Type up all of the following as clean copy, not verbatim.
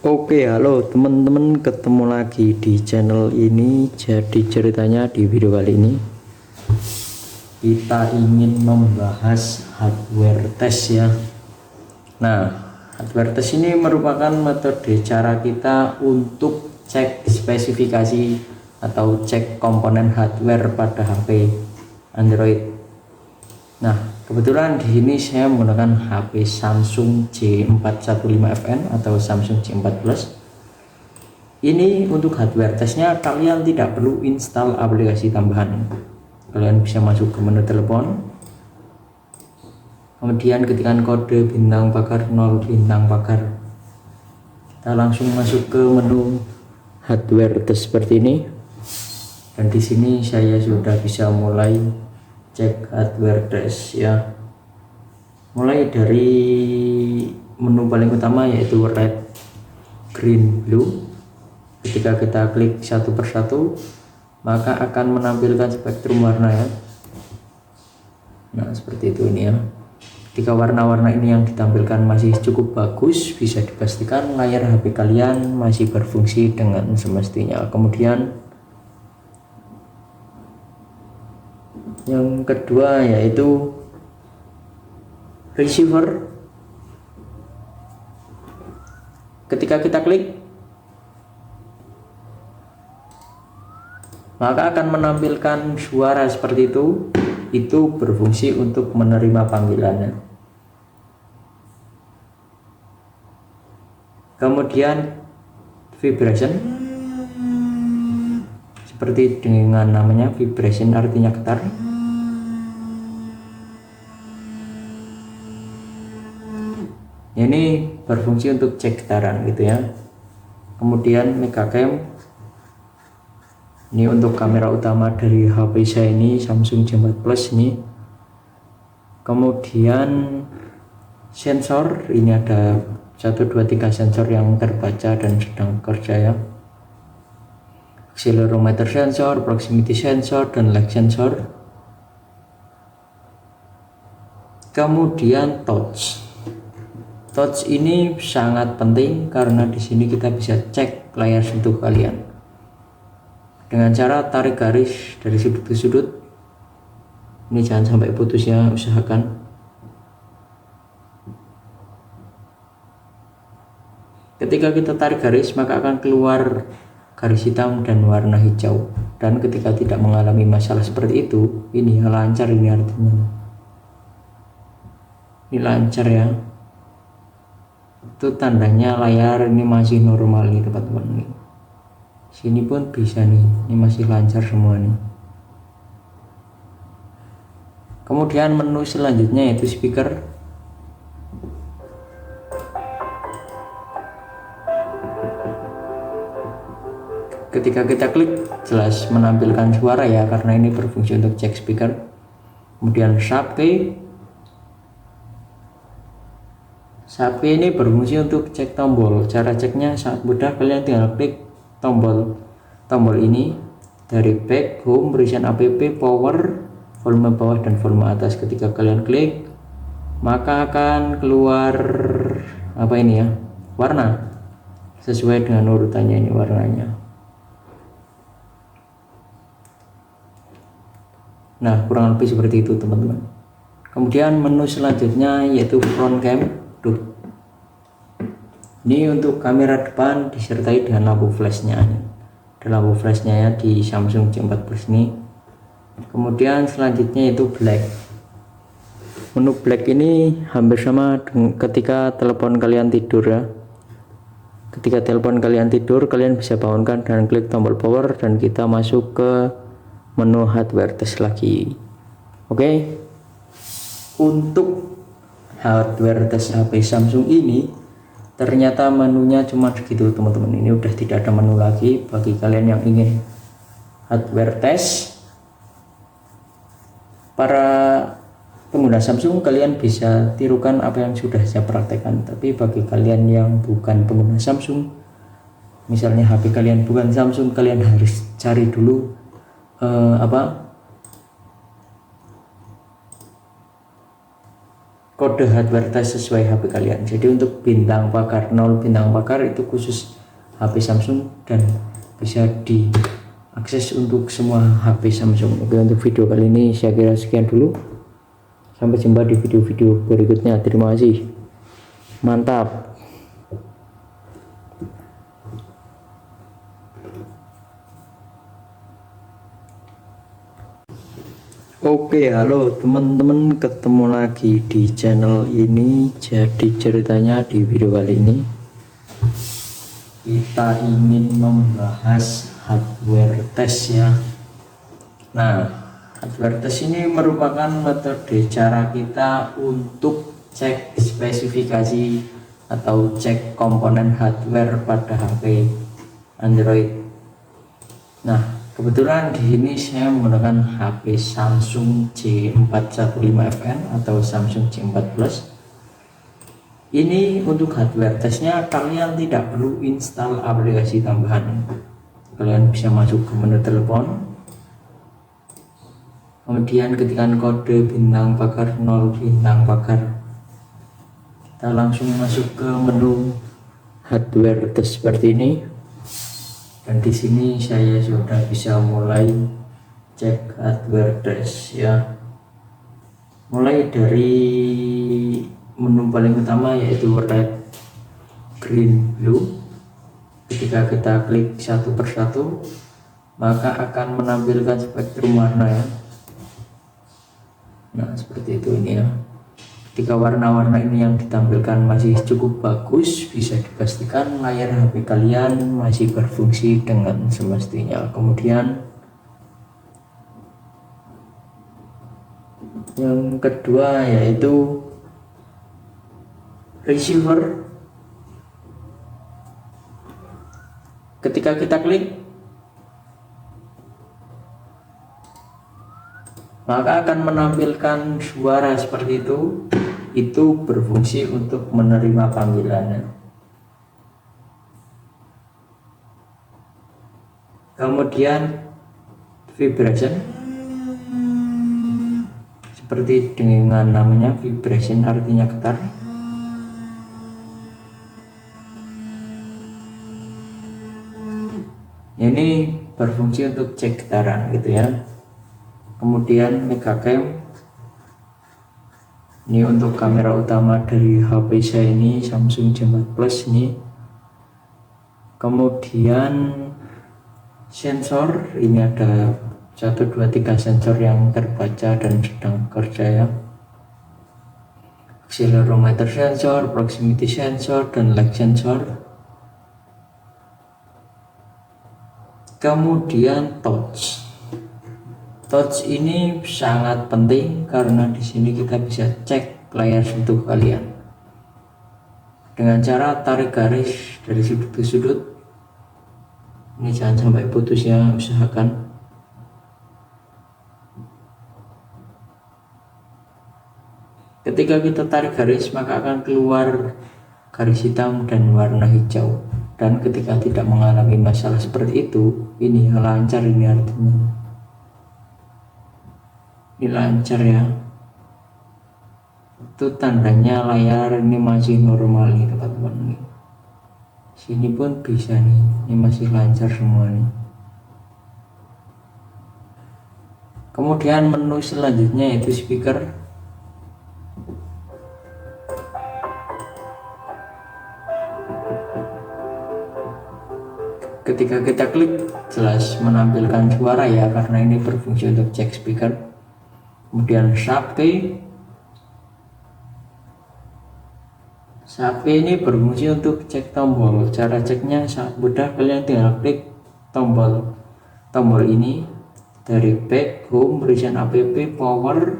Oke, halo teman-teman, ketemu lagi di channel ini. Jadi ceritanya di video kali ini kita ingin membahas hardware test ya. Nah, hardware test ini merupakan metode cara kita untuk cek spesifikasi atau cek komponen hardware pada HP Android. Nah, kebetulan di sini saya menggunakan HP Samsung J415FN atau Samsung J4 Plus. Ini untuk hardware testnya kalian tidak perlu install aplikasi tambahan. Kalian bisa masuk ke menu telepon, kemudian ketikkan kode bintang pagar 0 bintang pagar. Kita langsung masuk ke menu hardware test seperti ini. Dan di sini saya sudah bisa mulai cek hardware test ya. Mulai dari menu paling utama yaitu red, green, blue. Ketika kita klik satu persatu, maka akan menampilkan spektrum warna ya. Nah, seperti itu ini ya. Ketika warna-warna ini yang ditampilkan masih cukup bagus, bisa dipastikan layar HP kalian masih berfungsi dengan semestinya. Kemudian yang kedua yaitu receiver. Ketika kita klik, maka akan menampilkan suara seperti itu. Itu berfungsi untuk menerima panggilannya. Kemudian vibration, seperti dengan namanya vibration artinya getar. Ini berfungsi untuk cek getaran gitu ya. Kemudian megacam, ini untuk kamera utama dari HP saya ini Samsung J4 Plus ini. Kemudian sensor, ini ada 1 2 3 sensor yang terbaca dan sedang bekerja ya. Accelerometer sensor, proximity sensor, dan lag sensor. Kemudian touch. Touch ini sangat penting karena di sini kita bisa cek layar sentuh kalian dengan cara tarik garis dari sudut ke sudut. Ini jangan sampai putus ya, usahakan. Ketika kita tarik garis, maka akan keluar garis hitam dan warna hijau. Dan ketika tidak mengalami masalah seperti itu, ini lancar, ini artinya ini lancar ya. Itu tandanya layar ini masih normal nih teman-teman. Sini pun bisa nih, ini masih lancar semua nih. Kemudian menu selanjutnya yaitu speaker. Ketika kita klik, jelas menampilkan suara ya, karena ini berfungsi untuk cek speaker. Kemudian sharp key. Sharp key ini berfungsi untuk cek tombol. Cara ceknya sangat mudah, kalian tinggal klik tombol ini dari back, home, recent app, power, volume bawah dan volume atas. Ketika kalian klik, maka akan keluar apa ini ya, warna sesuai dengan urutannya ini warnanya. Nah, kurang lebih seperti itu teman-teman. Kemudian menu selanjutnya yaitu front cam. Ini untuk kamera depan disertai dengan lampu flashnya. Ada lampu flashnya ya di Samsung J4 Plus ini. Kemudian selanjutnya itu black. Menu black ini hampir sama ketika telepon kalian tidur ya. Ketika telepon kalian tidur, kalian bisa bangunkan dan klik tombol power dan kita masuk ke menu hardware test lagi. Oke. Untuk hardware test HP Samsung ini ternyata menunya cuma segitu teman-teman. Ini udah tidak ada menu lagi. Bagi kalian yang ingin hardware test, para pengguna Samsung, kalian bisa tirukan apa yang sudah saya praktekkan. Tapi bagi kalian yang bukan pengguna Samsung, misalnya HP kalian bukan Samsung, kalian harus cari dulu kode hardware test sesuai HP kalian. Jadi untuk bintang pakar 0 bintang pakar itu khusus HP Samsung dan bisa diakses untuk semua HP Samsung. Oke, untuk video kali ini saya kira sekian dulu. Sampai jumpa di video-video berikutnya. Terima kasih. Mantap. Oke, halo teman-teman, ketemu lagi di channel ini. Jadi ceritanya di video kali ini kita ingin membahas hardware test ya. Nah, hardware test ini merupakan metode cara kita untuk cek spesifikasi atau cek komponen hardware pada HP Android. Nah, kebetulan di sini saya menggunakan HP Samsung J415FN atau Samsung J4 Plus. Ini untuk hardware testnya kalian tidak perlu install aplikasi tambahan. Kalian bisa masuk ke menu telepon, kemudian ketikkan kode bintang pakar 0 bintang pakar. Kita langsung masuk ke menu hardware test seperti ini. Dan di sini saya sudah bisa mulai cek hardware test ya. Mulai dari menu paling utama yaitu red, green, blue. Ketika kita klik satu persatu, maka akan menampilkan spektrum warna ya. Nah, seperti itu ini ya. Ketika warna-warna ini yang ditampilkan masih cukup bagus, bisa dipastikan layar HP kalian masih berfungsi dengan semestinya. Kemudian yang kedua yaitu receiver. Ketika kita klik, maka akan menampilkan suara seperti itu berfungsi untuk menerima panggilannya. Kemudian vibration, seperti dengan namanya vibration artinya getar. Ini berfungsi untuk cek getaran gitu ya. Kemudian megacam, ini untuk kamera utama dari HP saya ini Samsung J4 Plus ini. Kemudian sensor, ini ada 1, 2, 3 sensor yang terbaca dan sedang bekerja ya. Accelerometer sensor, proximity sensor, dan lag sensor. Kemudian touch. Touch ini sangat penting karena di sini kita bisa cek layar sentuh kalian dengan cara tarik garis dari sudut ke sudut. Ini jangan sampai putus ya, usahakan. Ketika kita tarik garis, maka akan keluar garis hitam dan warna hijau. Dan ketika tidak mengalami masalah seperti itu, ini lancar, ini artinya ini lancar ya. Itu tandanya layar ini masih normal nih teman-teman. Sini pun bisa nih, ini masih lancar semua nih. Kemudian menu selanjutnya yaitu speaker. Ketika kita klik, jelas menampilkan suara ya, karena ini berfungsi untuk cek speaker. Kemudian SAP ini berfungsi untuk cek tombol. Cara ceknya sangat mudah, kalian tinggal klik tombol ini dari back, home, recent app, power,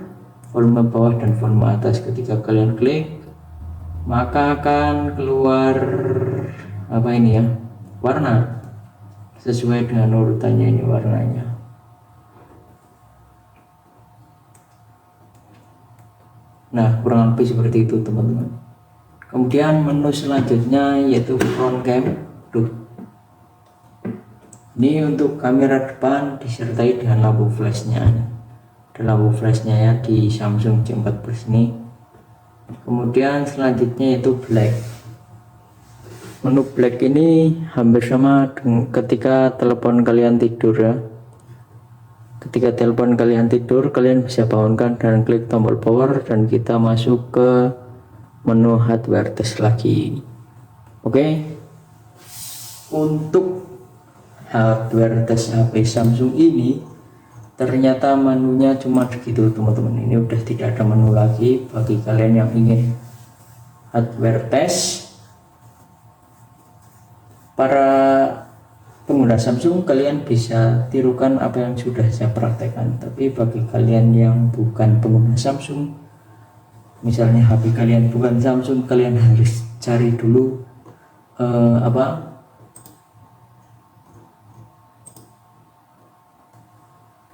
volume bawah dan volume atas. Ketika kalian klik, maka akan keluar apa ini ya, warna sesuai dengan urutannya ini warnanya. Nah, kurang lebih seperti itu teman-teman. Kemudian menu selanjutnya yaitu front cam. Ini untuk kamera depan disertai dengan lampu flashnya. Ada lampu flashnya ya di Samsung J4 Plus ini. Kemudian selanjutnya itu black. Menu black ini hampir sama ketika telepon kalian tidur ya. Ketika telepon kalian tidur, kalian bisa bangunkan dan klik tombol power dan kita masuk ke menu hardware test lagi. Oke. Untuk hardware test HP Samsung ini ternyata menunya cuma segitu teman-teman. Ini udah tidak ada menu lagi. Bagi kalian yang ingin hardware test para pengguna Samsung, kalian bisa tirukan apa yang sudah saya praktekkan. Tapi bagi kalian yang bukan pengguna Samsung, misalnya HP kalian bukan Samsung, kalian harus cari dulu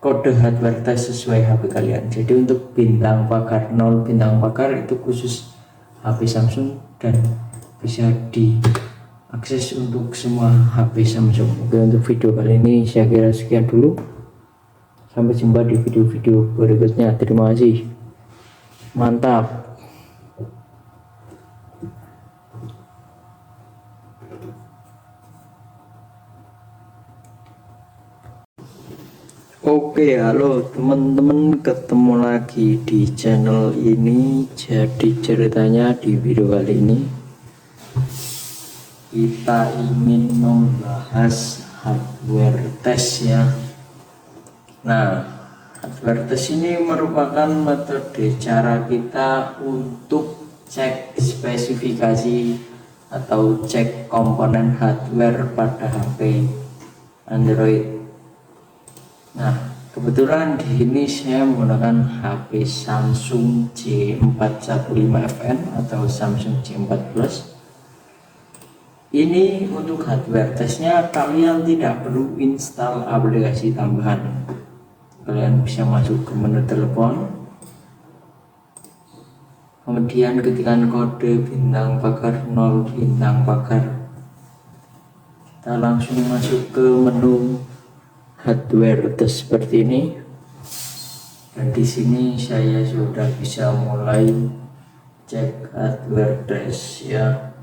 kode hardware test sesuai HP kalian. Jadi untuk bintang pagar 0 bintang pagar itu khusus HP Samsung dan bisa diakses untuk semua HP Samsung. Oke, untuk video kali ini saya kira sekian dulu. Sampai jumpa di video-video berikutnya. Terima kasih. Mantap. Oke, halo teman-teman, ketemu lagi di channel ini. Jadi ceritanya di video kali ini kita ingin membahas hardware test ya. Nah, hardware test ini merupakan metode cara kita untuk cek spesifikasi atau cek komponen hardware pada HP Android. Nah, kebetulan di sini saya menggunakan HP Samsung J415FN atau Samsung J4 Plus. Ini untuk hardware testnya kalian tidak perlu install aplikasi tambahan. Kalian bisa masuk ke menu telepon, kemudian ketikkan kode bintang pagar 0 bintang pagar. Kita langsung masuk ke menu hardware test seperti ini, dan di sini saya sudah bisa mulai cek hardware test ya.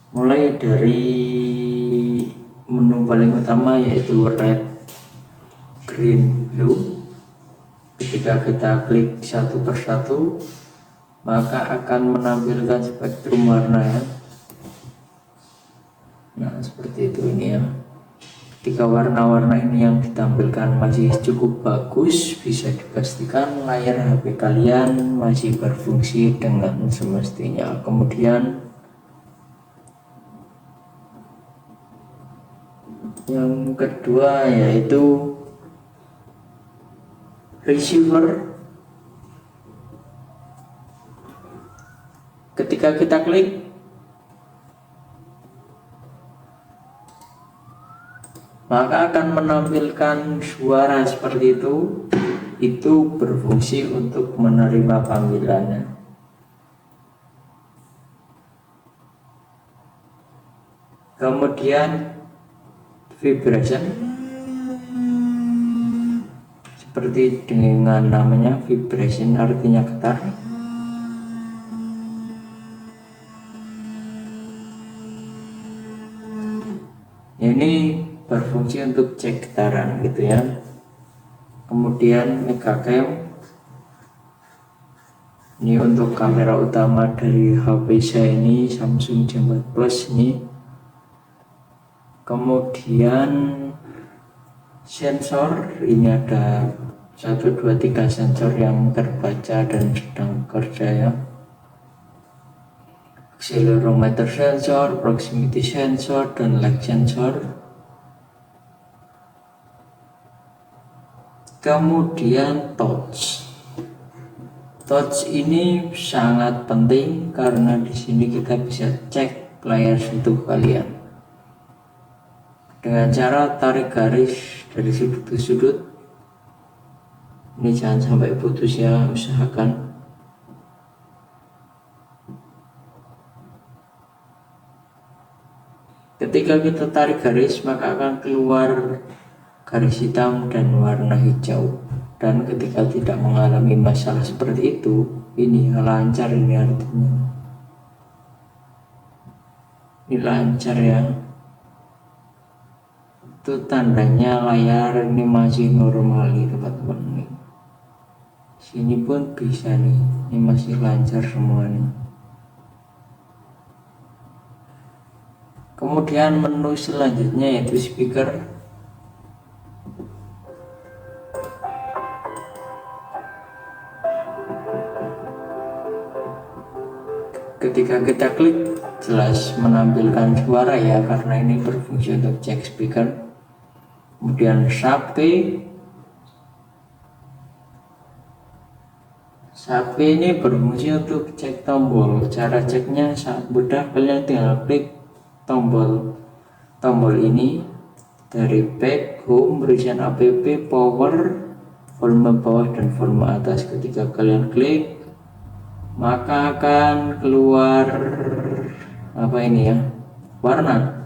Mulai dari menu paling utama yaitu red, green, blue. Ketika kita klik satu persatu, maka akan menampilkan spektrum warna ya. Nah, seperti itu ini ya. Ketika warna-warna ini yang ditampilkan masih cukup bagus, bisa dipastikan layar HP kalian masih berfungsi dengan semestinya. Kemudian yang kedua yaitu receiver. Ketika kita klik, maka akan menampilkan suara seperti itu berfungsi untuk menerima panggilannya. Kemudian vibration, seperti dengan namanya vibration artinya getar. Ini berfungsi untuk cek getaran gitu ya. Kemudian megacam, ini untuk kamera utama dari HP saya ini Samsung J4 Plus ini. Kemudian sensor, ini ada 1, 2, 3 sensor yang terbaca dan sedang kerja ya. Accelerometer sensor, proximity sensor, dan lag sensor. Kemudian touch. Touch ini sangat penting karena di sini kita bisa cek layar sentuh kalian dengan cara tarik garis dari sudut ke sudut. Ini jangan sampai putus ya, usahakan. Ketika kita tarik garis, maka akan keluar garis hitam dan warna hijau. Dan ketika tidak mengalami masalah seperti itu, ini lancar, ini artinya ini lancar ya, itu tandanya layar ini masih normal nih teman-teman nih. Sini pun bisa nih, ini masih lancar semua nih. Kemudian menu selanjutnya yaitu speaker. Ketika kita klik jelas menampilkan suara ya, karena ini berfungsi untuk cek speaker. Kemudian SAP ini berfungsi untuk cek tombol. Cara ceknya sangat mudah, kalian tinggal klik tombol ini dari back, home, recent app, power, volume bawah dan volume atas. Ketika kalian klik maka akan keluar apa ini ya, warna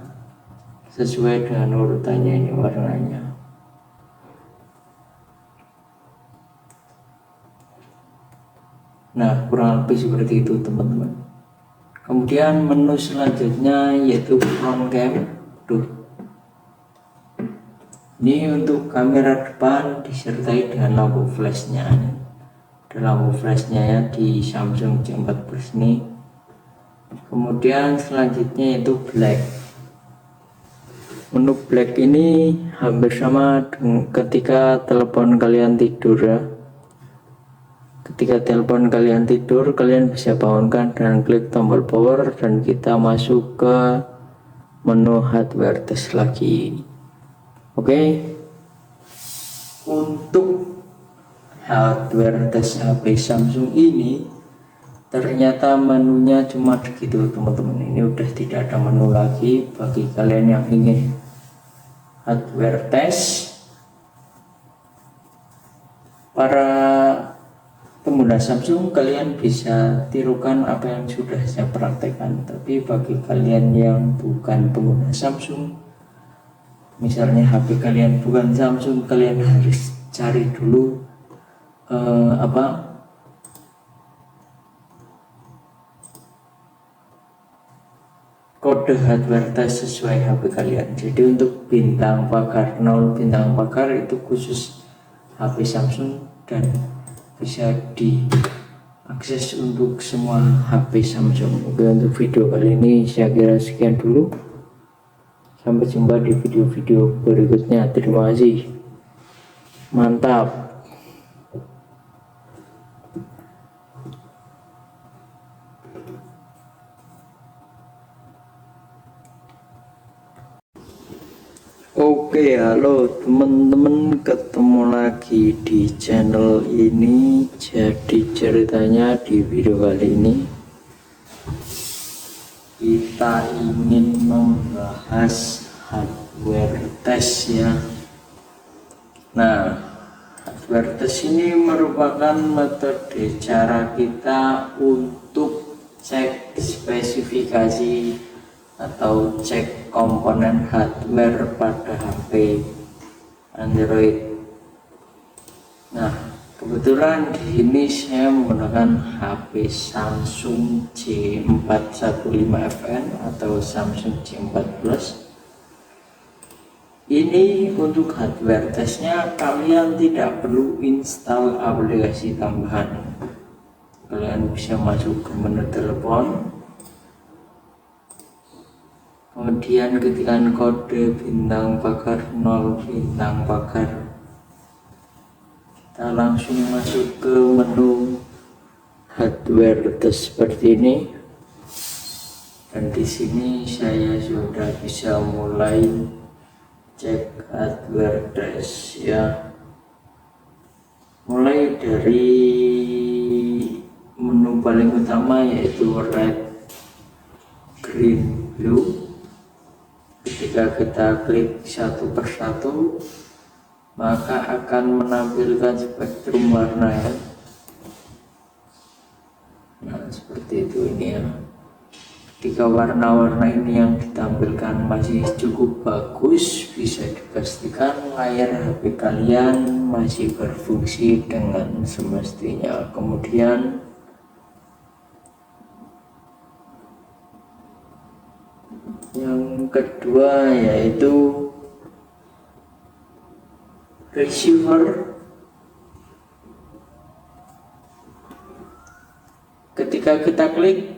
sesuai dengan urutannya ini warnanya. Nah, kurang lebih seperti itu teman-teman. Kemudian menu selanjutnya yaitu front cam. Ini untuk kamera depan disertai dengan lampu flashnya. Ada lampu flashnya ya di Samsung C4 Plus ini. Kemudian selanjutnya itu black. Menu black ini hampir sama ketika telepon kalian tidur ya. Ketika telepon kalian tidur, kalian bisa bangunkan dan klik tombol power dan kita masuk ke menu hardware test lagi. Oke. Untuk hardware tes HP Samsung ini ternyata menunya cuma begitu teman-teman. Ini udah tidak ada menu lagi. Bagi kalian yang ingin hardware tes, para pengguna Samsung, kalian bisa tirukan apa yang sudah saya praktekkan. Tapi bagi kalian yang bukan pengguna Samsung, misalnya HP kalian bukan Samsung, kalian harus cari dulu kode hardware test sesuai HP kalian. Jadi untuk bintang pagar 0, bintang pagar itu khusus HP Samsung dan bisa diakses untuk semua HP Samsung. Oke, untuk video kali ini saya kira sekian dulu. Sampai jumpa di video-video berikutnya. Terima kasih. Mantap. Oke, halo teman-teman, ketemu lagi di channel ini. Jadi ceritanya di video kali ini kita ingin membahas hardware test ya. Nah, hardware test ini merupakan metode cara kita untuk cek spesifikasi atau cek komponen hardware pada HP Android. Nah, kebetulan di sini saya menggunakan HP Samsung C415FN atau Samsung C4 Plus. Ini untuk hardware testnya kalian tidak perlu install aplikasi tambahan. Kalian bisa masuk ke menu telepon, kemudian ketikkan kode bintang pagar 0 bintang pagar. Kita langsung masuk ke menu hardware test seperti ini. Dan di sini saya sudah bisa mulai cek hardware test ya. Mulai dari menu paling utama yaitu red, green, blue. Ketika kita klik satu persatu, maka akan menampilkan spektrum warna ya. Nah, seperti itu ini ya. Ketika warna-warna ini yang ditampilkan masih cukup bagus, bisa dipastikan layar HP kalian masih berfungsi dengan semestinya. Kemudian Yang kedua yaitu receiver. Ketika kita klik,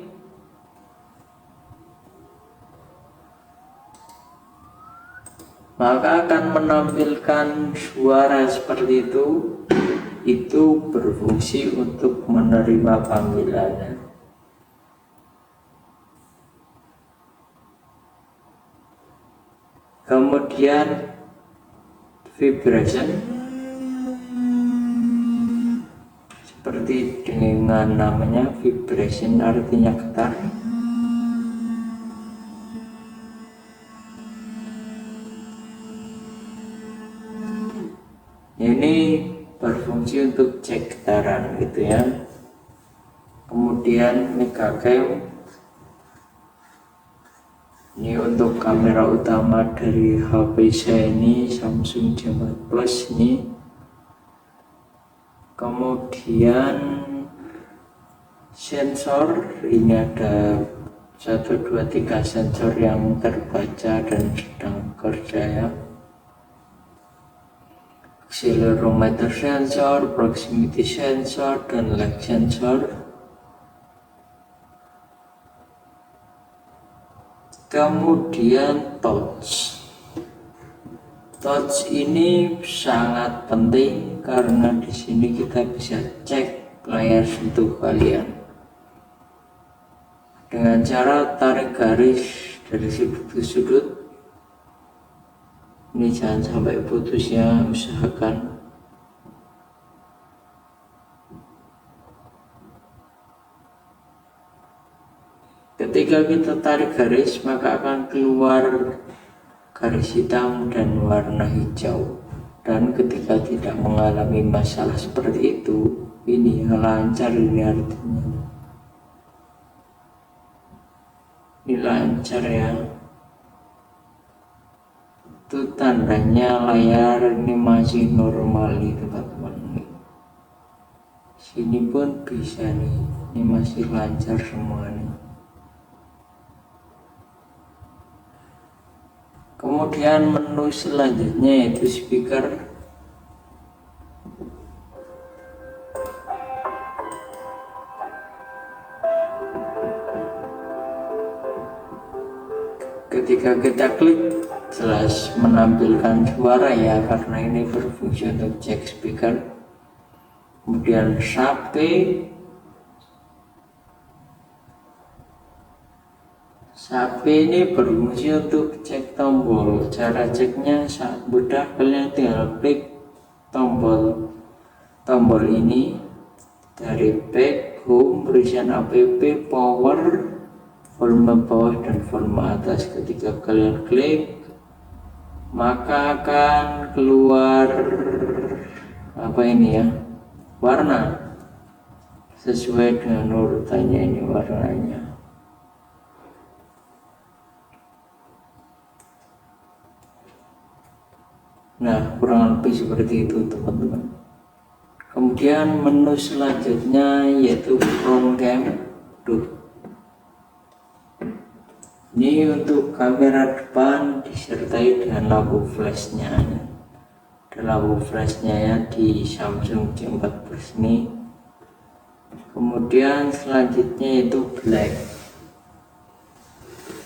maka akan menampilkan suara seperti itu. Itu berfungsi untuk menerima panggilannya. Kemudian vibration, seperti dengan namanya vibration, artinya getar. Ini berfungsi untuk cek getaran gitu ya. Kemudian megacam, ini untuk kamera utama dari HP saya ini, Samsung J4 Plus ini. Kemudian sensor, ini ada 1, 2, 3 sensor yang terbaca dan sedang kerja ya. Accelerometer sensor, proximity sensor, dan lag sensor. Kemudian touch. Touch ini sangat penting karena di sini kita bisa cek layar sentuh kalian dengan cara tarik garis dari sudut ke sudut. Ini jangan sampai putus ya, usahakan. Ketika kita tarik garis, maka akan keluar garis hitam dan warna hijau. Dan ketika tidak mengalami masalah seperti itu, ini lancar, ini artinya ini lancar ya. Itu tandanya layar ini masih normal nih teman-teman. Sini pun bisa nih, ini masih lancar semua nih. Kemudian menu selanjutnya yaitu speaker. Ketika kita klik, jelas menampilkan suara ya, karena ini berfungsi untuk cek speaker. Kemudian SAPE ini berfungsi untuk cek tombol. Cara ceknya sangat mudah, kalian tinggal klik tombol ini dari back, home, recent app, power, volume bawah dan volume atas. Ketika kalian klik, maka akan keluar apa ini ya, warna sesuai dengan urutannya ini warnanya. Nah, kurang lebih seperti itu teman-teman. Kemudian menu selanjutnya yaitu front cam. Ini untuk kamera depan disertai dengan lampu flashnya. Ada lampu flashnya ya di Samsung J4 Plus ini. Kemudian selanjutnya itu black.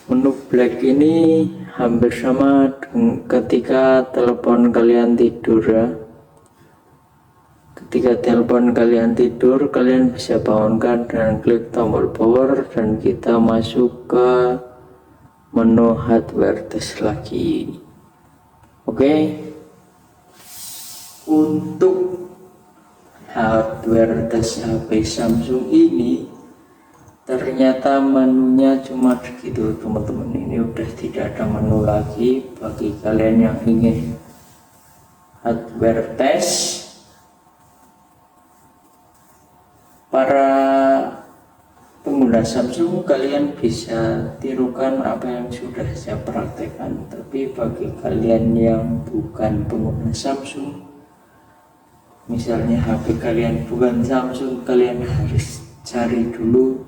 Menu black ini hampir sama ketika telepon kalian tidur ya. Ketika telepon kalian tidur, kalian bisa bangunkan dan klik tombol power dan kita masuk ke menu hardware test lagi. Oke. Untuk hardware test HP Samsung ini ternyata menunya cuma segitu teman-teman. Ini udah tidak ada menu lagi. Bagi kalian yang ingin hardware test, para pengguna Samsung, kalian bisa tirukan apa yang sudah saya praktekkan. Tapi bagi kalian yang bukan pengguna Samsung, misalnya HP kalian bukan Samsung, kalian harus cari dulu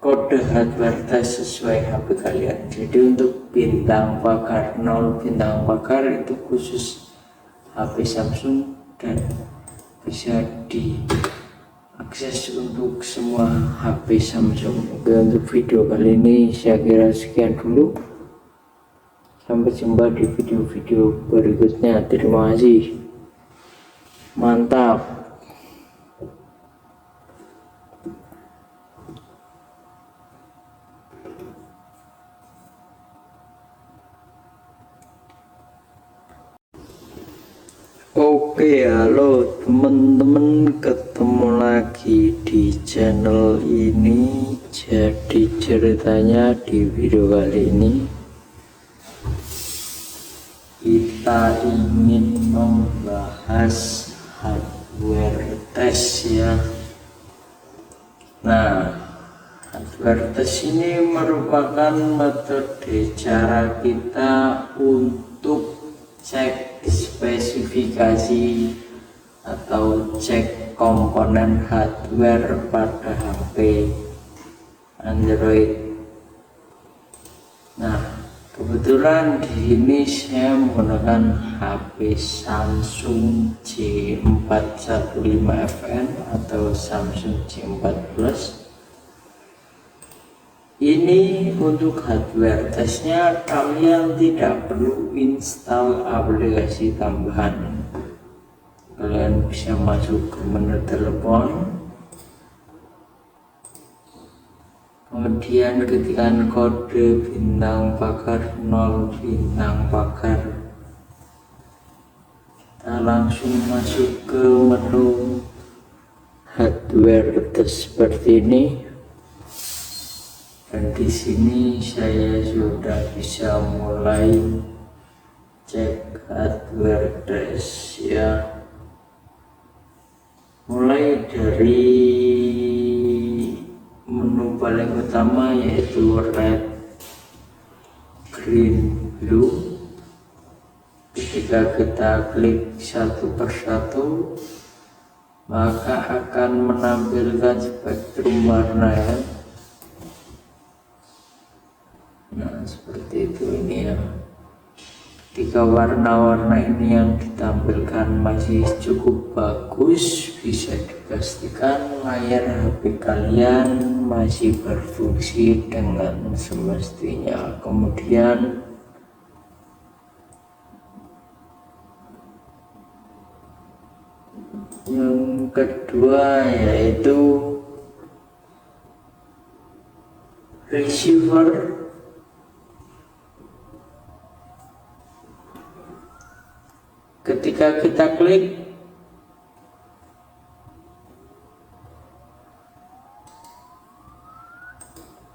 kode hardware test sesuai HP kalian. Jadi untuk bintang pakar 0 bintang pakar itu khusus HP Samsung dan bisa diakses untuk semua HP Samsung. Oke, untuk video kali ini saya kira sekian dulu. Sampai jumpa di video-video berikutnya. Terima kasih. Mantap. Oke, halo teman-teman, ketemu lagi di channel ini. Jadi ceritanya di video kali ini kita ingin membahas hardware test ya. Nah, hardware test ini merupakan metode cara kita untuk cek spesifikasi atau cek komponen hardware pada HP Android. Nah, kebetulan di sini saya menggunakan HP Samsung J415FN atau Samsung J4 Plus. Ini untuk hardware testnya kalian tidak perlu install aplikasi tambahan. Kalian bisa masuk ke menu telepon, kemudian ketikkan kode bintang pakar 0 bintang pakar. Kita langsung masuk ke menu hardware test seperti ini. Dan di sini saya sudah bisa mulai cek hardware test ya. Mulai dari menu paling utama yaitu red, green, blue. Ketika kita klik satu persatu, maka akan menampilkan spektrum warna ya. Nah, seperti itu ini ya. Ketika warna-warna ini yang ditampilkan masih cukup bagus, bisa dipastikan layar HP kalian masih berfungsi dengan semestinya. Kemudian yang kedua yaitu receiver. Ketika kita klik,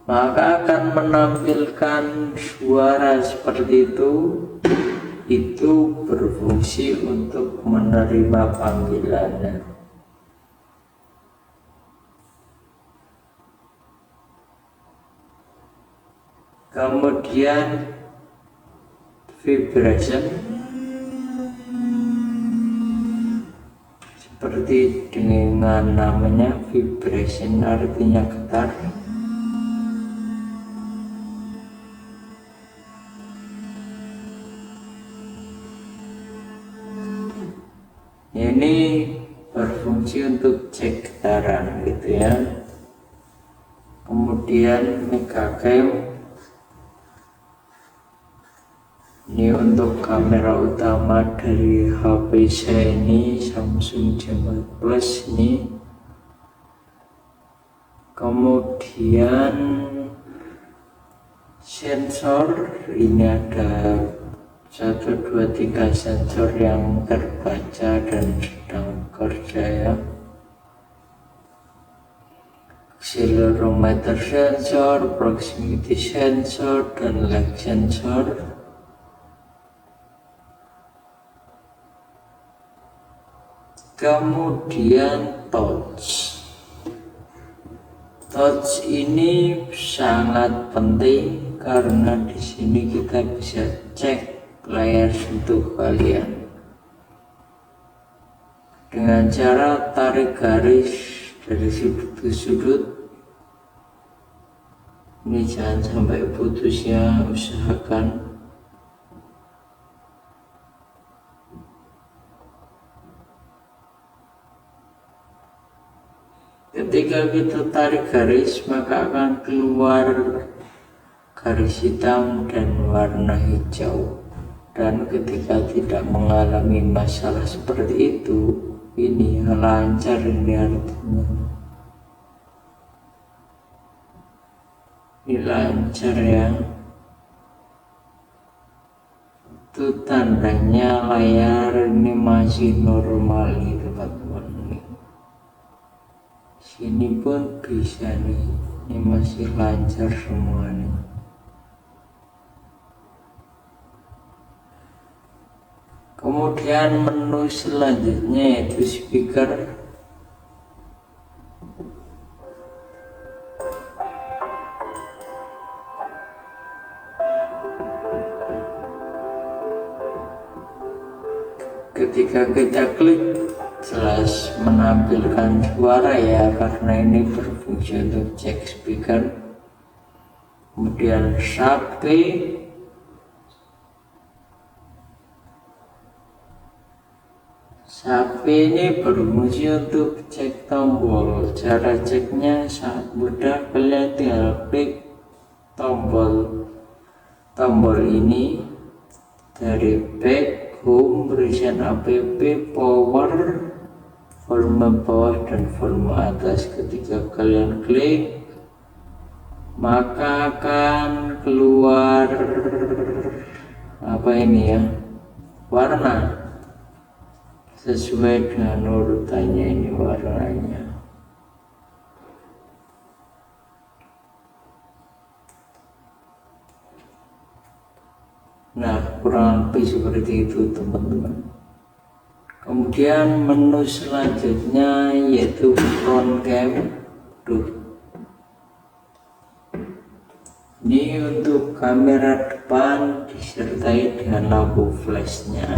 maka akan menampilkan suara seperti itu. Itu berfungsi untuk menerima panggilannya. Kemudian vibration, seperti dengan namanya vibration artinya getar. Ini berfungsi untuk cek getaran gitu ya. Kemudian megacam, ini untuk kamera utama dari HP saya ini Samsung J4 Plus ini. Kemudian sensor, ini ada 1, 2, 3 sensor yang terbaca dan sedang kerja ya. Accelerometer sensor, proximity sensor, dan lag sensor. Kemudian touch. Touch ini sangat penting karena di sini kita bisa cek layar sentuh kalian dengan cara tarik garis dari sudut ke sudut. Ini jangan sampai putus ya, usahakan. Ketika kita tarik garis, maka akan keluar garis hitam dan warna hijau. Dan ketika tidak mengalami masalah seperti itu, ini lancar ini artinya. Ini lancar ya. Itu tandanya layar ini masih normal nih teman-teman. Sini pun bisa nih, ini masih lancar semua nih. Kemudian menu selanjutnya yaitu speaker. Ketika kita klik, jelas menampilkan suara ya, karena ini berfungsi untuk cek speaker. Kemudian SAPE, ini berfungsi untuk cek tombol. Cara ceknya sangat mudah, kalian tinggal klik tombol ini dari back, home, recent app, power, volume bawah dan volume atas. Ketika kalian klik, maka akan keluar apa ini ya, warna sesuai dengan urutannya ini warnanya. Nah, kurang lebih seperti itu teman-teman. Kemudian menu selanjutnya yaitu front cam. Ini untuk kamera depan disertai dengan lampu flashnya.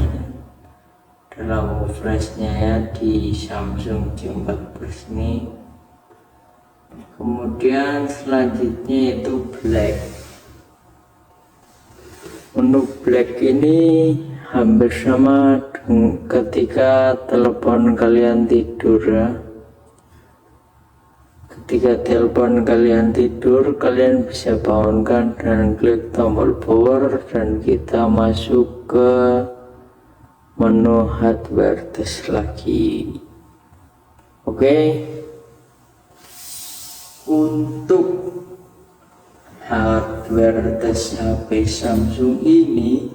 Lampu flashnya ya di Samsung J14 ini. Kemudian selanjutnya itu black. Untuk black ini hampir sama ketika telepon kalian tidur ya. Ketika telepon kalian tidur, kalian bisa bangunkan dan klik tombol power dan kita masuk ke menu hardware test lagi. Oke. Untuk hardware tes HP Samsung ini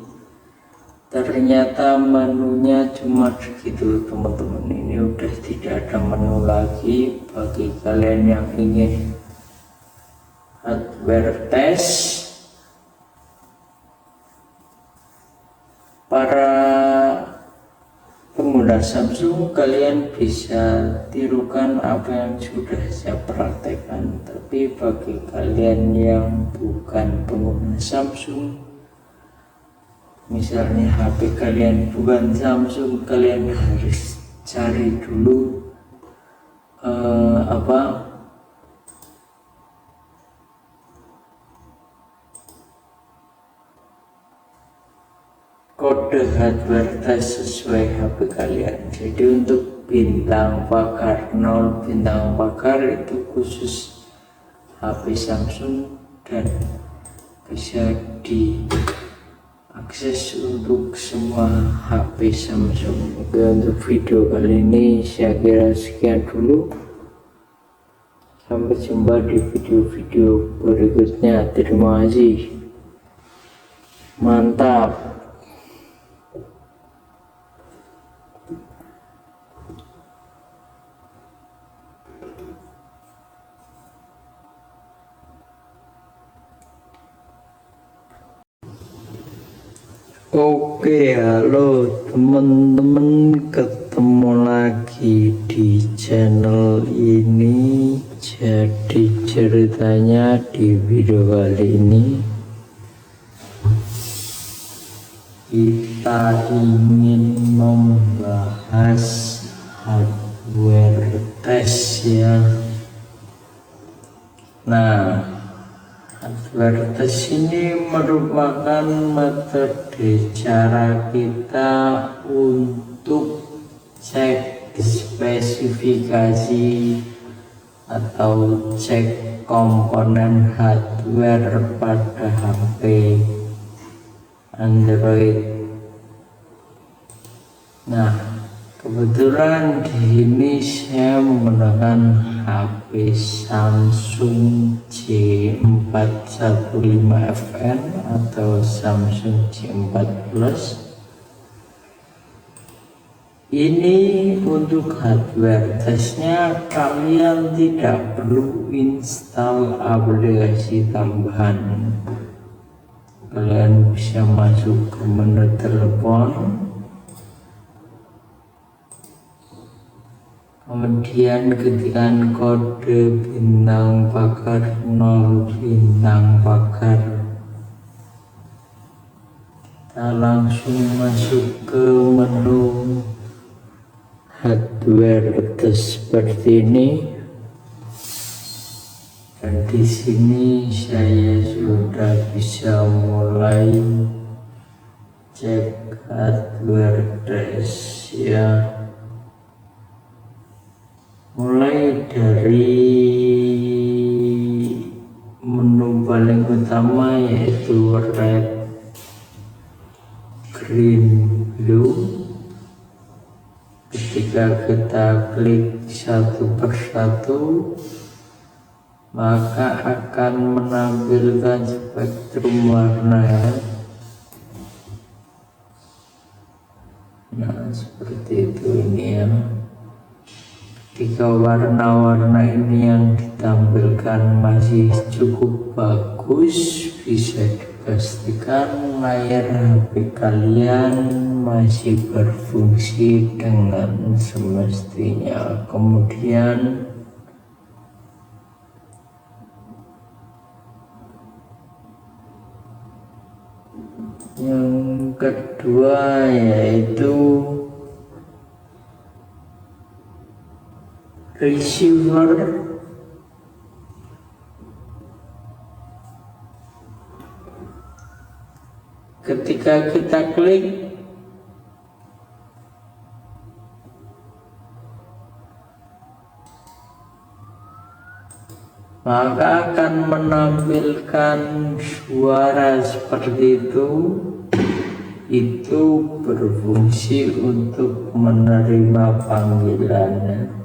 ternyata menunya cuma segitu teman-teman. Ini udah tidak ada menu lagi. Bagi kalian yang ingin hardware tes, para pengguna Samsung, kalian bisa tirukan apa yang sudah saya praktekkan. Tapi bagi kalian yang bukan pengguna Samsung, misalnya HP kalian bukan Samsung, kalian harus cari dulu kode hardware test sesuai HP kalian. Jadi untuk bintang pakar 0 bintang pakar itu khusus HP Samsung dan bisa diakses untuk semua HP Samsung. Oke, untuk video kali ini saya kira sekian dulu. Sampai jumpa di video-video berikutnya. Terima kasih. Mantap. Oke, halo teman-teman, ketemu lagi di channel ini. Jadi ceritanya di video kali ini kita ingin membahas hardware test ya. Nah, Hardware test ini merupakan metode cara kita untuk cek spesifikasi atau cek komponen hardware pada HP Android. Nah, kebetulan di sini saya menggunakan HP Samsung J415FN atau Samsung J4 Plus. Ini untuk hardware testnya kalian tidak perlu install aplikasi tambahan. Kalian bisa masuk ke menu telepon, kemudian ketikkan kode bintang pagar 0 bintang pagar. Kita langsung masuk ke menu hardware test seperti ini. Dan di sini saya sudah bisa mulai cek hardware test ya. Mulai dari menu paling utama yaitu red, green, blue. Ketika kita klik satu persatu, maka akan menampilkan spektrum warna ya. Nah, seperti itu ini ya. Ketika warna-warna ini yang ditampilkan masih cukup bagus, bisa dipastikan layar HP kalian masih berfungsi dengan semestinya. Kemudian yang kedua yaitu receiver. Ketika kita klik, maka akan menampilkan suara seperti itu. Itu berfungsi untuk menerima panggilannya.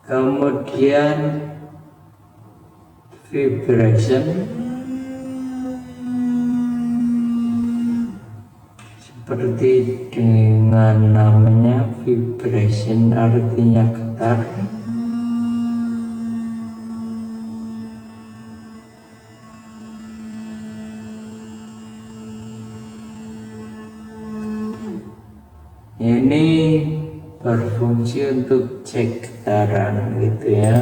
Kemudian vibration, seperti dengan namanya, vibration artinya getar. Ini berfungsi untuk cek getaran gitu ya.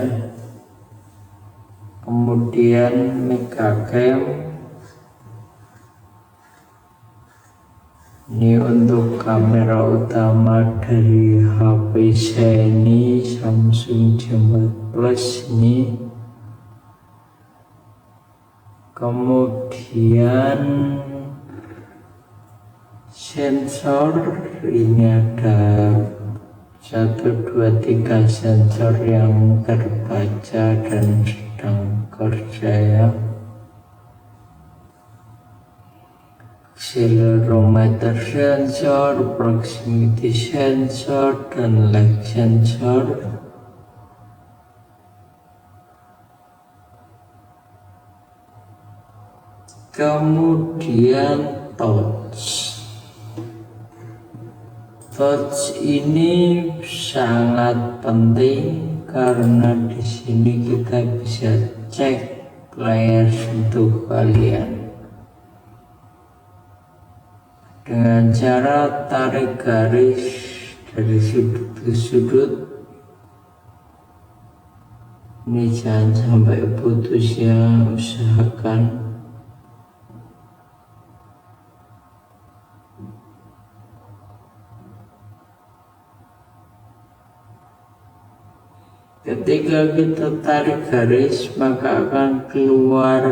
Kemudian megacam, ini untuk kamera utama dari HP saya ini Samsung J4 Plus ini. Kemudian sensor, ini ada 1, 2, 3 sensor yang terbaca dan sedang kerja ya. Accelerometer sensor, proximity sensor, dan lag sensor. Kemudian touch. Touch ini sangat penting karena di sini kita bisa cek layar sentuh kalian dengan cara tarik garis dari sudut ke sudut. Ini jangan sampai putus ya, usahakan. Ketika kita tarik garis, maka akan keluar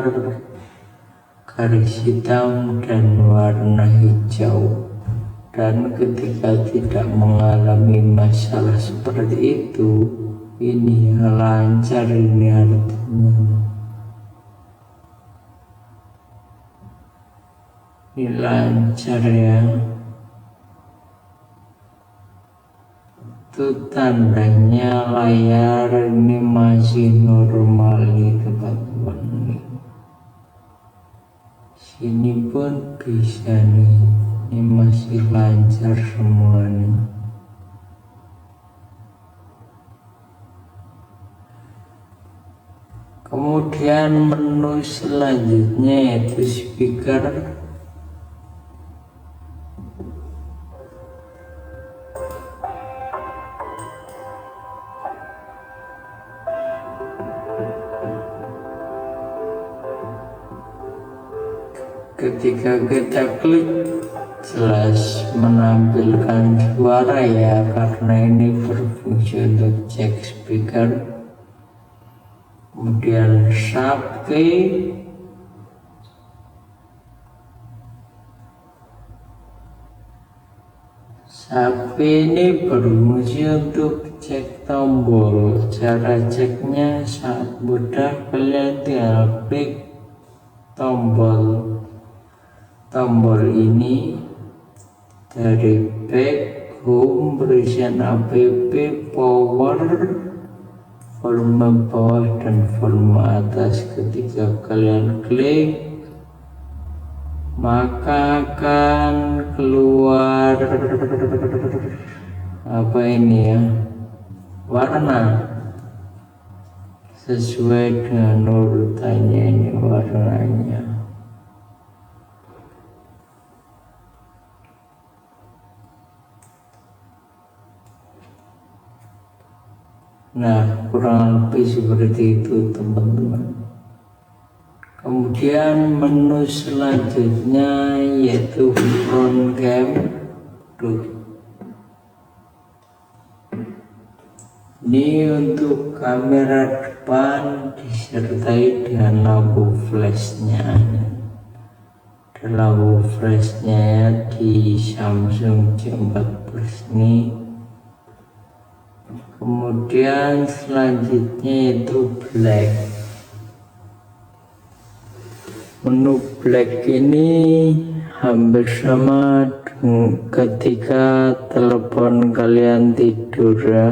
garis hitam dan warna hijau. Dan ketika tidak mengalami masalah seperti itu, ini lancar, ini artinya ini lancar ya. Itu tandanya layar ini masih normal nih teman-teman. Sini pun bisa nih, ini masih lancar semua nih. Kemudian menu selanjutnya yaitu speaker. Ketika kita klik, jelas menampilkan suara ya, karena ini berfungsi untuk cek speaker. Kemudian Sapi ini berfungsi untuk cek tombol. Cara ceknya sangat mudah, kalian tinggal klik tombol ini dari back, home, berisian app, power, volume bawah dan volume atas. Ketika kalian klik, maka akan keluar apa ini ya, warna sesuai dengan urutannya ini warnanya. Nah, kurang lebih seperti itu teman-teman. Kemudian menu selanjutnya yaitu front cam. Ini untuk kamera depan disertai dengan lampu flashnya. Dan lampu flashnya di Samsung J14 ini. Kemudian selanjutnya itu black. Menu black ini hampir sama ketika telepon kalian tidur ya.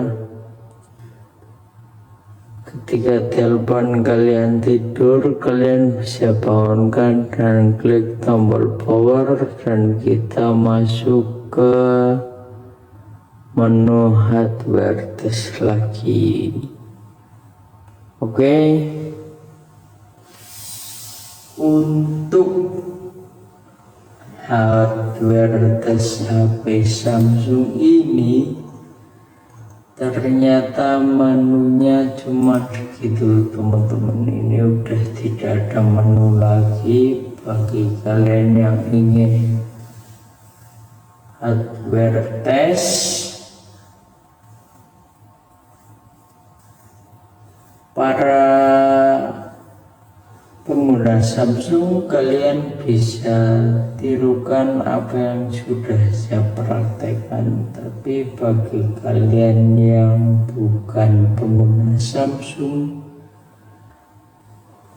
Ketika telepon kalian tidur, kalian bisa bangunkan dan klik tombol power dan kita masuk ke menu hardware test lagi. Oke. Untuk hardware test HP Samsung ini ternyata menunya cuma segitu teman-teman. Ini udah tidak ada menu lagi. Bagi kalian yang ingin hardware test, para pengguna Samsung, kalian bisa tirukan apa yang sudah saya praktekkan. Tapi bagi kalian yang bukan pengguna Samsung,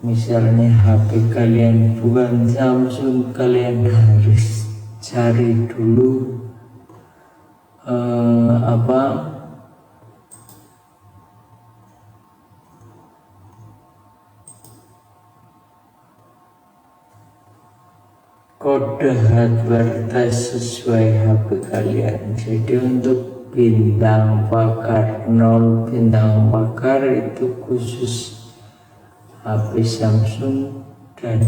misalnya HP kalian bukan Samsung, kalian harus cari dulu kode hardware test sesuai HP kalian. Jadi untuk bintang pakar 0, bintang pakar itu khusus HP Samsung dan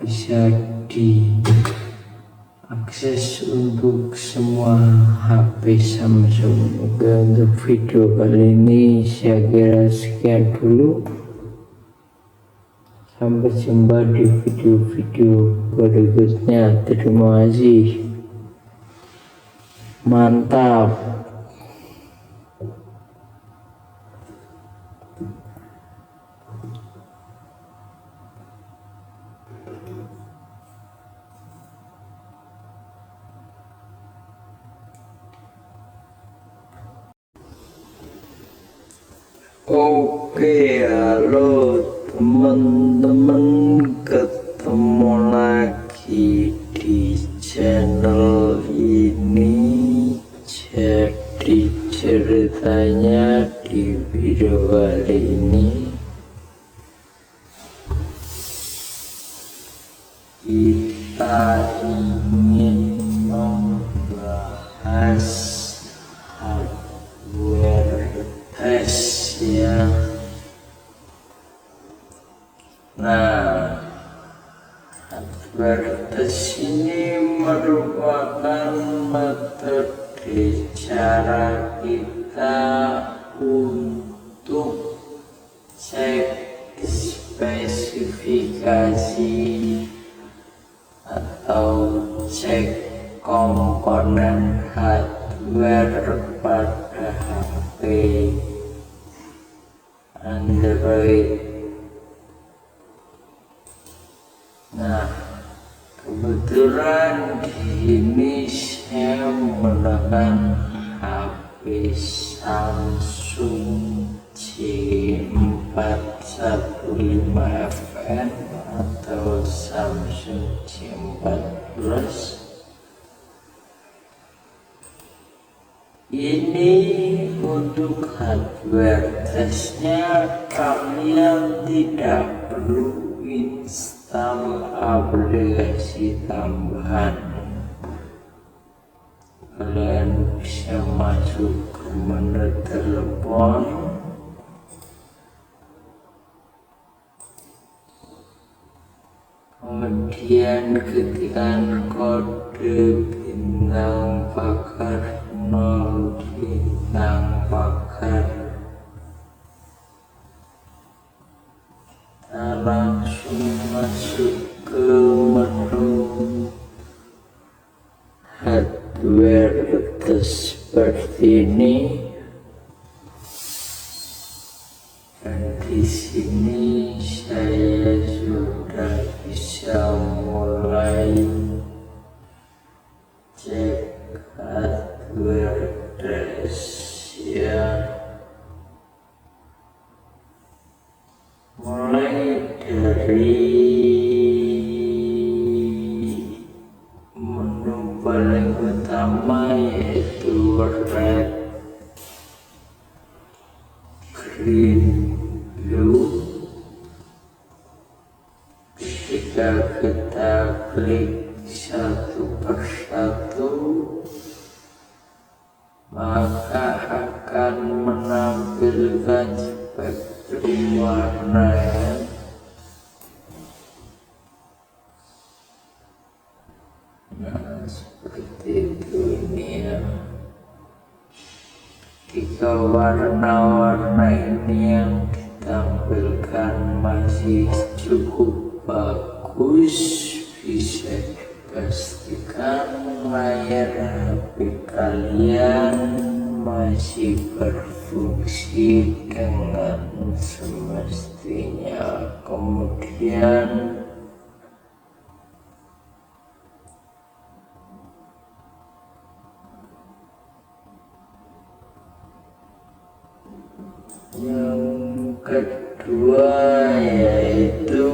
bisa diakses untuk semua HP Samsung. Oke, untuk video kali ini saya kira sekian dulu. Sampai jumpa di video-video berikutnya. Terima kasih. Mantap. Oke, halo teman-teman, ketemu lagi di channel ini. Jadi ceritanya di video kali ini kita ingin membahas hardware test ya. Nah, hardware test ini merupakan metode cara kita untuk cek spesifikasi atau cek komponen hardware pada HP Android. Nah, kebetulan di ini saya menggunakan HP Samsung J415FN atau Samsung J14. Ini untuk hardware testnya kalian tidak perlu install aplikasi tambahan. Kalian bisa masuk ke menu telepon, kemudian ketikkan kode bintang pakar 0 bintang pakar. Kita langsung masuk ke menu hardware seperti ini. Dan di sini saya sudah bisa mulai cek hardware test ya. Mulai dari menu paling utama yaitu red, green, blue. Ketika kita klik satu persatu, maka akan menampilkan spektrum warna ya. Nah, seperti itu ini ya. Jika warna-warna ini yang ditampilkan masih cukup bagus, bisa dipastikan layar HP kalian masih berfungsi dengan semestinya. Kemudian yang kedua yaitu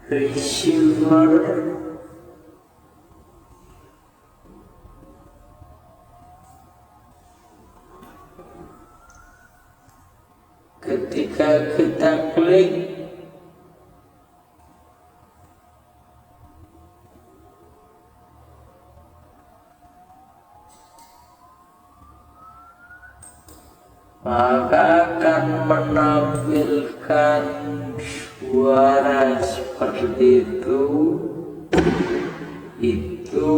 receiver. Ketika kita klik, maka akan menampilkan suara seperti itu. Itu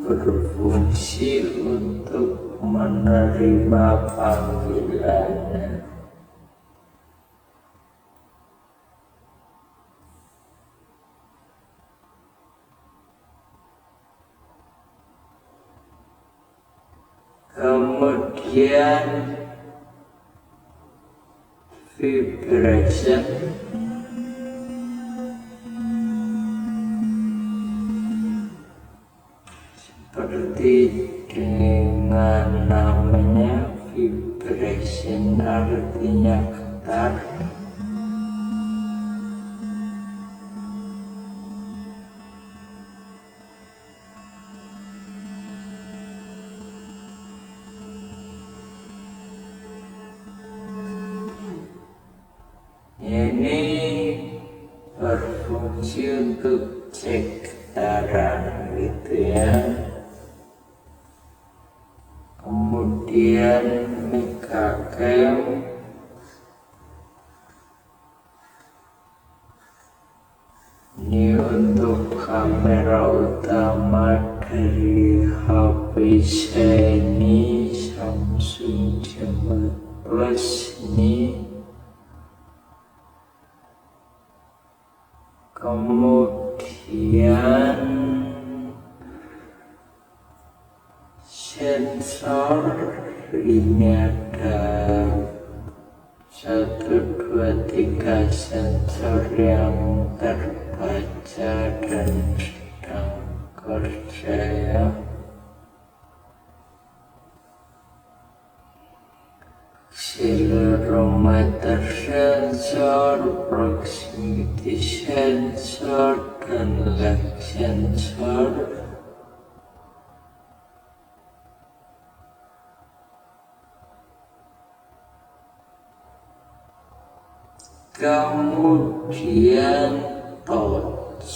berfungsi untuk menerima panggilan. Kemudian vibration, seperti denging vibration artinya getar. Ini berfungsi untuk cek getaran gitu ya. Kemudian Megacam ini untuk kamera utama dari HP saya ini, Samsung J4 Plus ini. Kemudian sensor ini ada 1, 2, 3 sensor yang terbaca dan sedang kerja ya. Accelerometer sensor, proximity sensor, dan lag sensor. Kemudian touch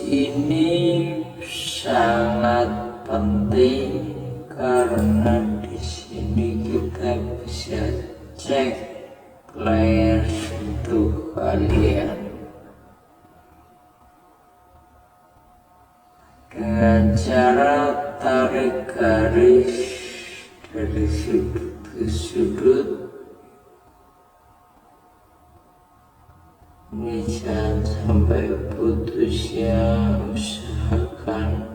ini sangat penting karena di sini kita bisa cek layar sentuh kalian dengan cara tarik garis dari sudut ke sudut. Ini jangan sampai putus ya, usahakan.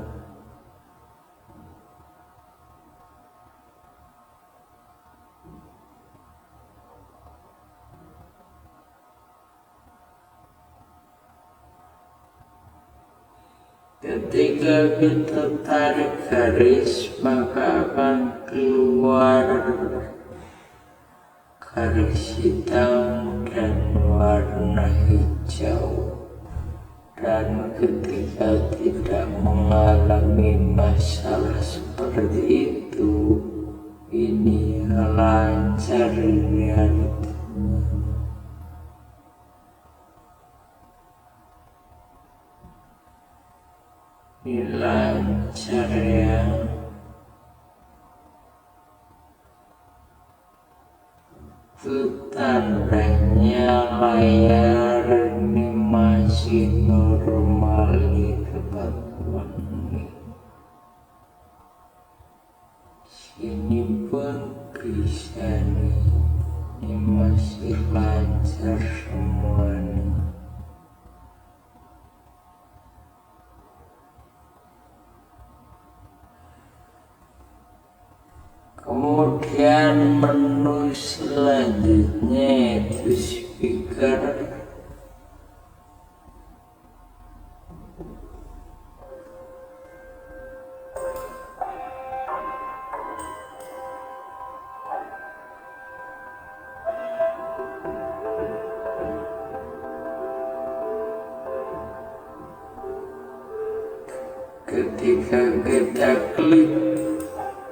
Ketika kita tarik garis, maka akan keluar garis hitam dan warna hijau. Dan ketika tidak mengalami masalah seperti itu, ini lancar ya. Ini lancar ya. Itu tandanya layar ini masih normal nih teman-teman. Sini pun bisa nih, ini masih lancar semua nih. Kemudian menu selanjutnya itu speaker. Ketika kita klik,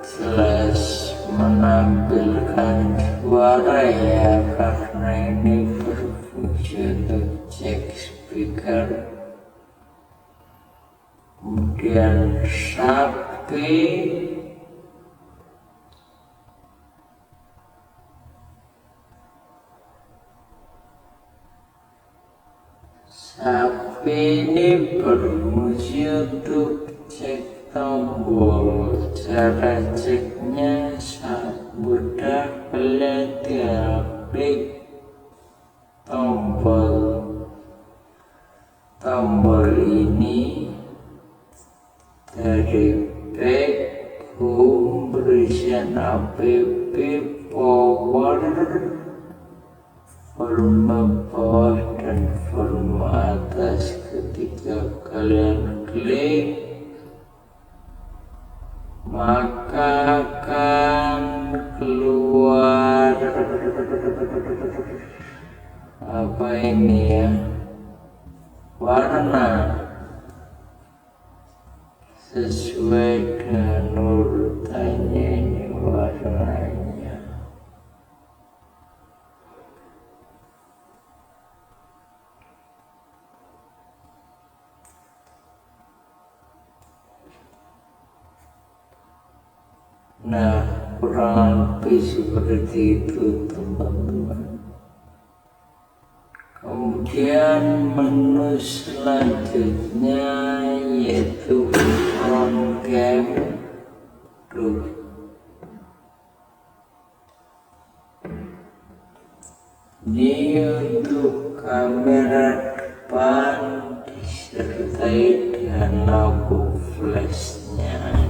jelas menampilkan suara ya, karena ini berfungsi untuk cek speaker. Kemudian sapi ini berfungsi untuk cek tombol. Cara ceknya sangat mudah, kalian tinggal klik tombol ini dari back, home, berisian app, power, volume bawah dan volume atas. Ketika kalian klik, maka akan keluar apa ini ya, warna sesuai dengan urutannya ini warnanya. Nah, kurang lebih seperti itu teman-teman. Kemudian menu selanjutnya yaitu front cam. Ini untuk kamera depan disertai dengan lampu flashnya.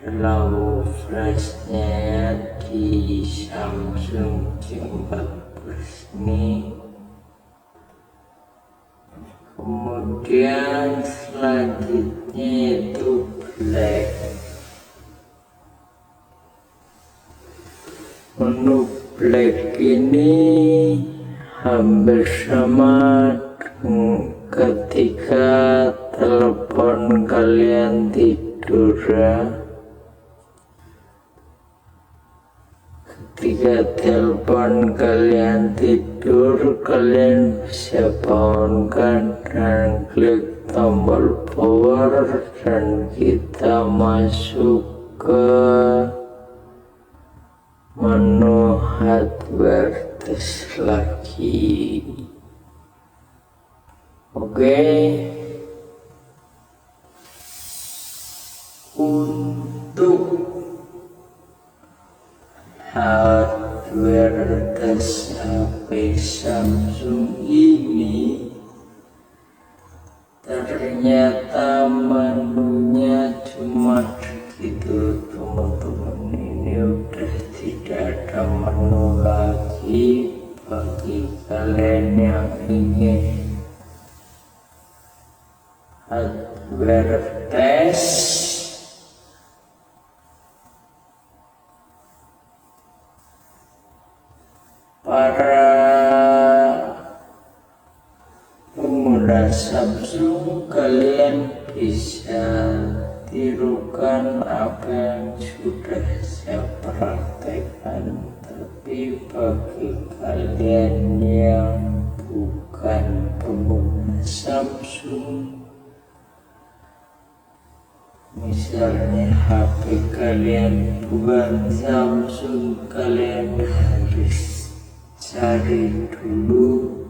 Lampu flashnya di Samsung J14 ini. Kemudian selanjutnya itu black. Menu black ini hampir sama ketika telepon kalian tidur ya. Ketika telepon kalian tidur, kalian bisa bangunkan dan klik tombol power dan kita masuk ke menu hardware tes lagi. Oke. Untuk hardware tes HP Samsung ini ternyata menunya cuma segitu teman-teman. Ini udah tidak ada menu lagi bagi kalian yang ingin hardware tes. Para pengguna Samsung, kalian bisa tirukan apa yang sudah saya praktekkan, tapi bagi kalian yang bukan pengguna Samsung, misalnya HP kalian bukan Samsung, kalian harus cari dulu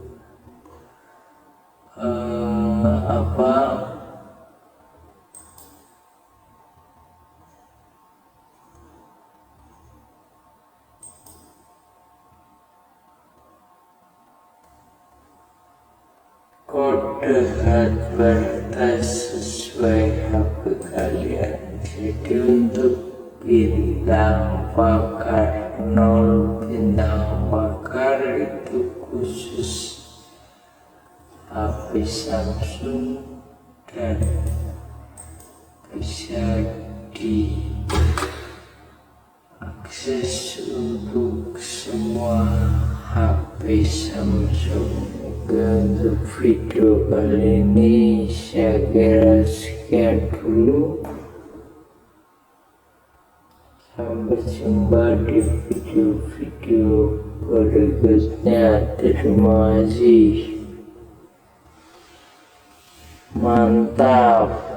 kode hardware tes sesuai HP kalian. Jadi untuk bintang pakar 0, bintang pakar itu khusus HP Samsung dan bisa diakses untuk semua HP Samsung. Untuk video kali ini saya kira sekian dulu. Sampai jumpa di video-video berikutnya. Terima kasih. Mantap.